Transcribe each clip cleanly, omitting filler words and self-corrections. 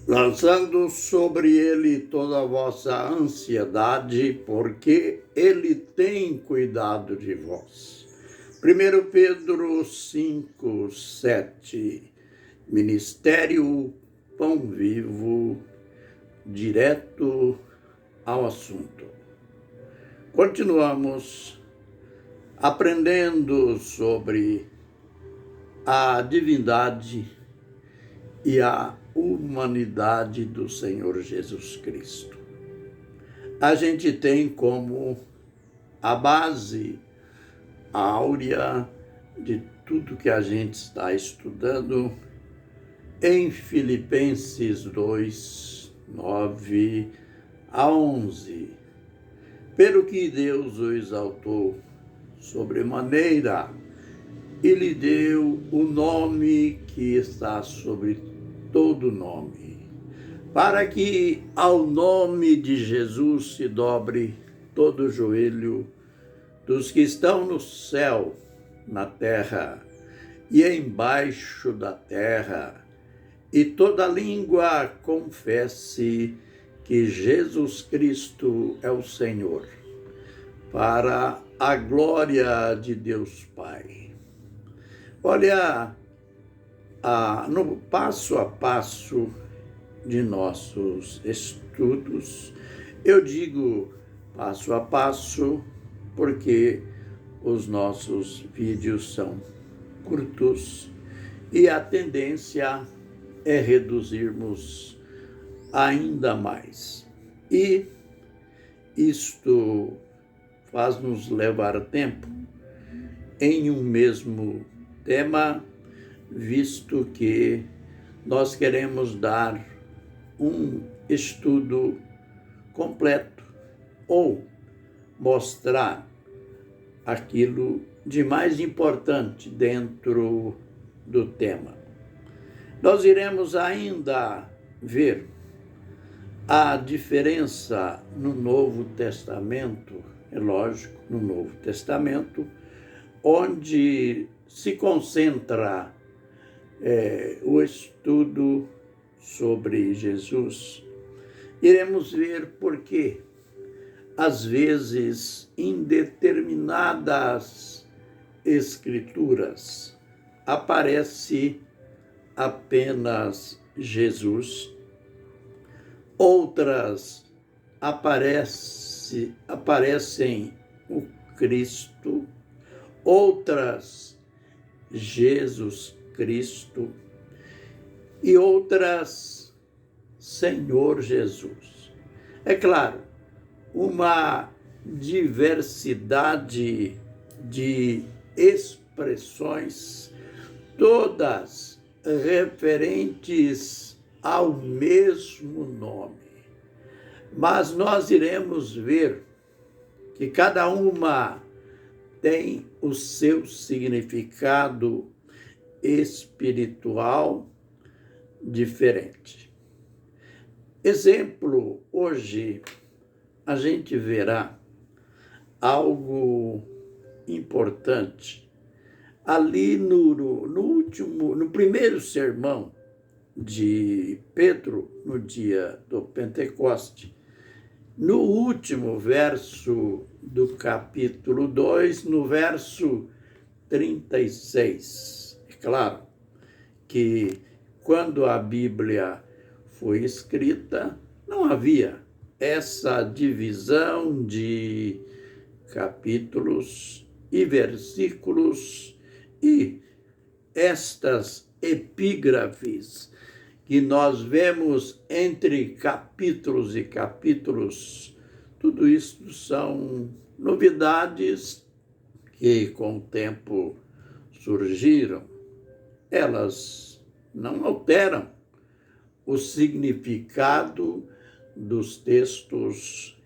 lançando sobre ele toda a vossa ansiedade, porque ele tem cuidado de vós. 1 Pedro 5, 7. Ministério Pão Vivo, direto ao assunto. Continuamos aprendendo sobre a divindade e a humanidade do Senhor Jesus Cristo. A gente tem como a base áurea de tudo que a gente está estudando em Filipenses 2, 9 a 11. Pelo que Deus o exaltou sobremaneira e lhe deu o nome que está sobre todo nome, para que ao nome de Jesus se dobre todo o joelho dos que estão no céu, na terra e embaixo da terra, e toda língua confesse que Jesus Cristo é o Senhor, para a glória de Deus Pai. Olha, no passo a passo de nossos estudos, eu digo passo a passo porque os nossos vídeos são curtos e a tendência é reduzirmos ainda mais. E isto faz-nos levar tempo em um mesmo tema, visto que nós queremos dar um estudo completo ou mostrar aquilo de mais importante dentro do tema. Nós iremos ainda ver a diferença no Novo Testamento, é lógico, no Novo Testamento, onde se concentra o estudo sobre Jesus. Iremos ver por que, às vezes, em determinadas escrituras, aparece apenas Jesus, outras aparecem o Cristo, outras Jesus Cristo e outras Senhor Jesus. É claro, uma diversidade de expressões, todas referentes ao mesmo nome. Mas nós iremos ver que cada uma tem o seu significado espiritual diferente. Exemplo, hoje a gente verá algo importante. Ali no primeiro sermão de Pedro, no dia do Pentecoste, no último verso do capítulo 2, no verso 36. É claro que quando a Bíblia foi escrita, não havia essa divisão de capítulos e versículos e estas epígrafes que nós vemos entre capítulos e capítulos. Tudo isso são novidades que com o tempo surgiram. Elas não alteram o significado dos textos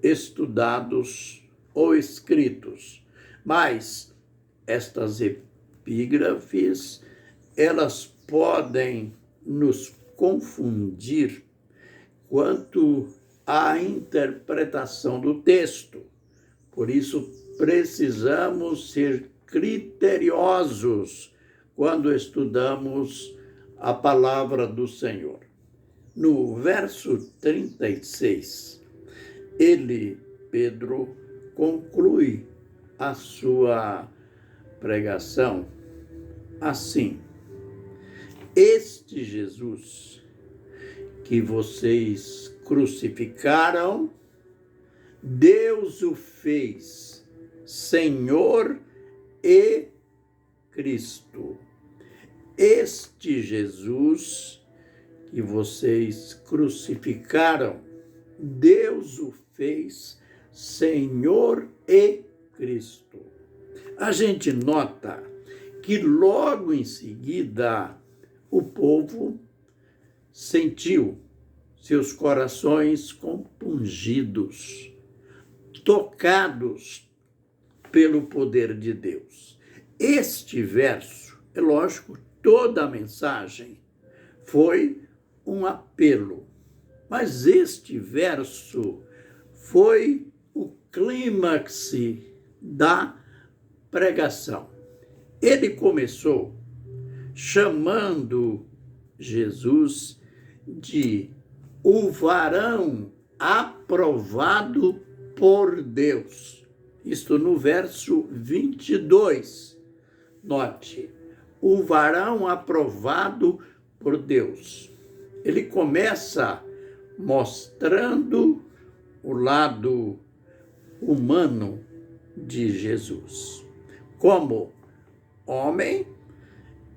estudados ou escritos, mas estas epígrafes, elas podem nos confundir quanto à interpretação do texto. Por isso, precisamos ser criteriosos quando estudamos a palavra do Senhor. no verso 36, Pedro, conclui a sua pregação assim: este Jesus que vocês crucificaram, Deus o fez Senhor e Cristo. Este Jesus que vocês crucificaram, Deus o fez Senhor e Cristo. A gente nota que logo em seguida o povo sentiu seus corações compungidos, tocados pelo poder de Deus. Este verso, é lógico, toda a mensagem foi um apelo, mas este verso foi o clímax da pregação. Ele começou chamando Jesus de o varão aprovado por Deus. Isto no verso 22. Note, o varão aprovado por Deus. Ele começa mostrando o lado humano de Jesus. Como homem,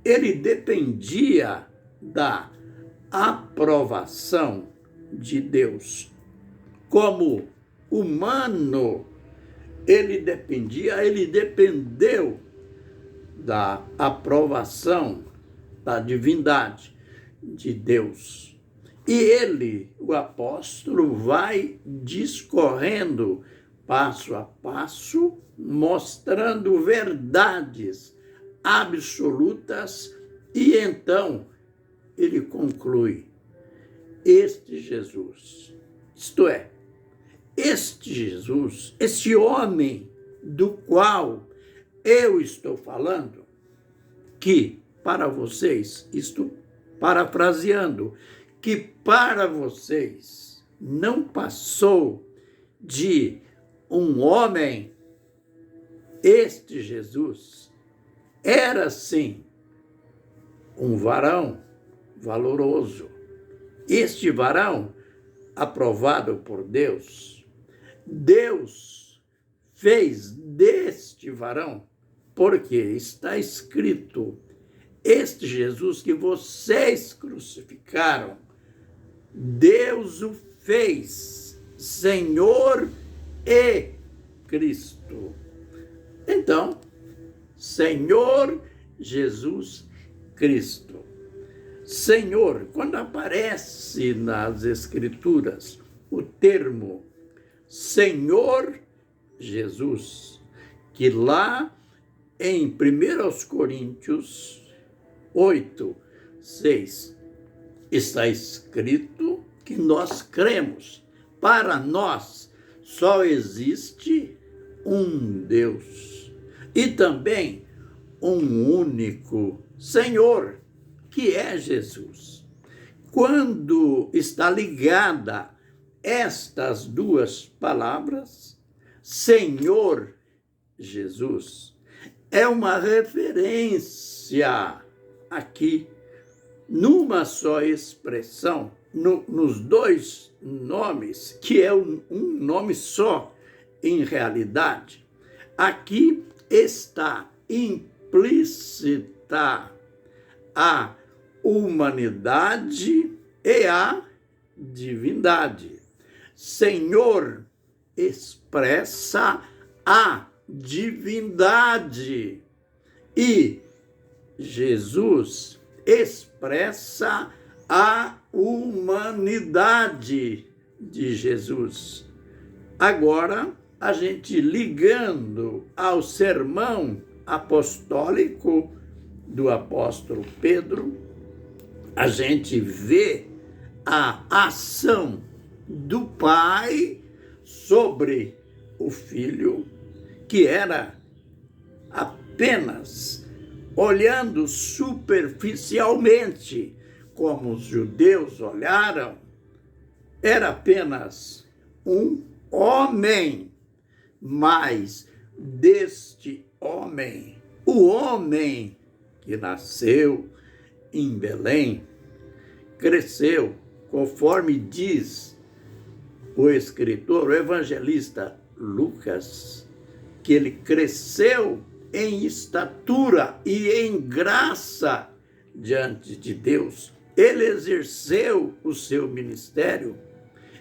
ele dependia da aprovação de Deus. Como humano, ele dependeu da aprovação da divindade de Deus. E ele, o apóstolo, vai discorrendo passo a passo, mostrando verdades absolutas, e então ele conclui: este Jesus, isto é, este Jesus, este homem do qual eu estou falando, que para vocês, isto parafraseando, que para vocês não passou de um homem, este Jesus era sim um varão valoroso. Este varão aprovado por Deus, Deus fez deste varão, porque está escrito: este Jesus que vocês crucificaram, Deus o fez Senhor e Cristo. Então, Senhor Jesus Cristo. Senhor, quando aparece nas Escrituras o termo Senhor Jesus, que lá em 1 Coríntios 8:6 está escrito que nós cremos. Para nós só existe um Deus e também um único Senhor, que é Jesus. Quando está ligada estas duas palavras, Senhor Jesus, é uma referência aqui, numa só expressão, nos dois nomes, que é um nome só em realidade. Aqui está implícita a humanidade e a divindade. Senhor expressa a divindade e Jesus expressa a humanidade de Jesus. Agora, a gente ligando ao sermão apostólico do apóstolo Pedro, a gente vê a ação do Pai sobre o Filho, que era apenas olhando superficialmente como os judeus olharam, era apenas um homem, mas deste homem, o homem que nasceu em Belém, cresceu, conforme diz o escritor, o evangelista Lucas, que ele cresceu em estatura e em graça diante de Deus. Ele exerceu o seu ministério,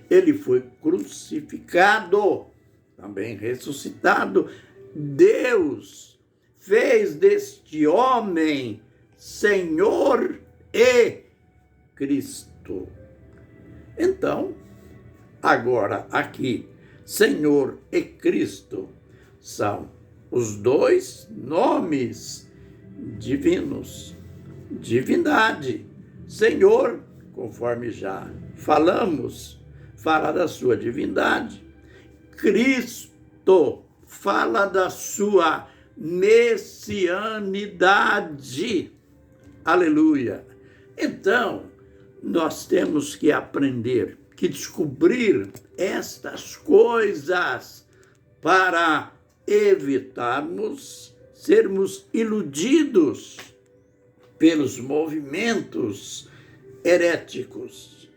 ele foi crucificado, também ressuscitado. Deus fez deste homem Senhor e Cristo. Então, agora aqui, Senhor e Cristo são os dois nomes divinos, divindade. Senhor, conforme já falamos, fala da sua divindade. Cristo fala da sua messianidade. Aleluia. Então, nós temos que aprender, que descobrir estas coisas para evitarmos sermos iludidos pelos movimentos heréticos.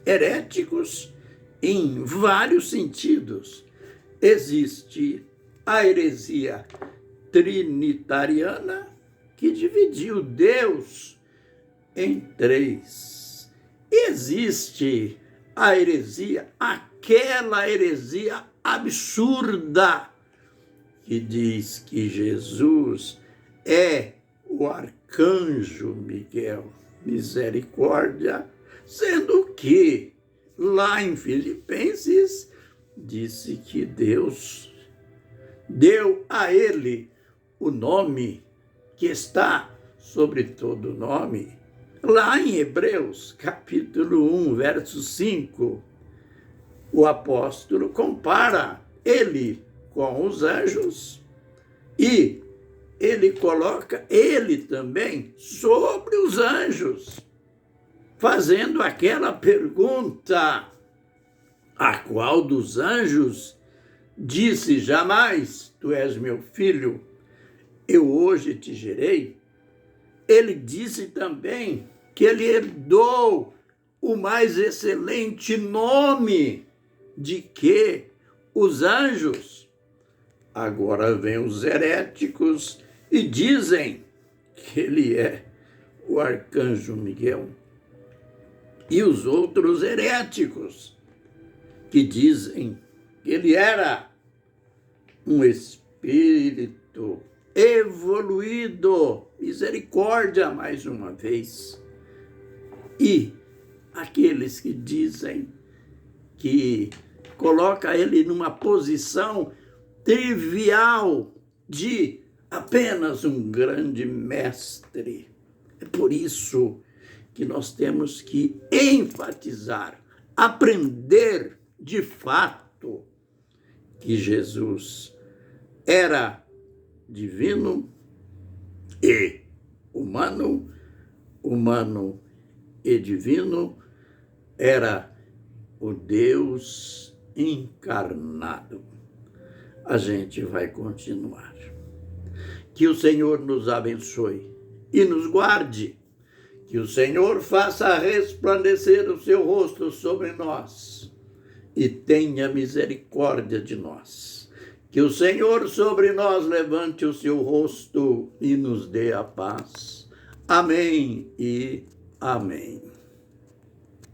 Heréticos em vários sentidos. Existe a heresia trinitariana, que dividiu Deus em três. Existe a heresia, aquela heresia absurda, que diz que Jesus é o arcanjo Miguel, misericórdia, sendo que lá em Filipenses disse que Deus deu a ele o nome que está sobre todo nome. Lá em Hebreus, capítulo 1, verso 5, o apóstolo compara ele com os anjos e ele coloca ele também sobre os anjos, fazendo aquela pergunta: a qual dos anjos disse jamais, tu és meu filho, eu hoje te gerei? Ele disse também que ele herdou o mais excelente nome de que os anjos. Agora vêm os heréticos e dizem que ele é o arcanjo Miguel. E os outros heréticos que dizem que ele era um espírito evoluído, misericórdia mais uma vez. E aqueles que dizem que coloca ele numa posição trivial de apenas um grande mestre. É por isso que nós temos que enfatizar, aprender de fato que Jesus era divino e humano, humano e divino, era o Deus encarnado. A gente vai continuar. Que o Senhor nos abençoe e nos guarde. Que o Senhor faça resplandecer o seu rosto sobre nós e tenha misericórdia de nós. Que o Senhor sobre nós levante o seu rosto e nos dê a paz. Amém e amém.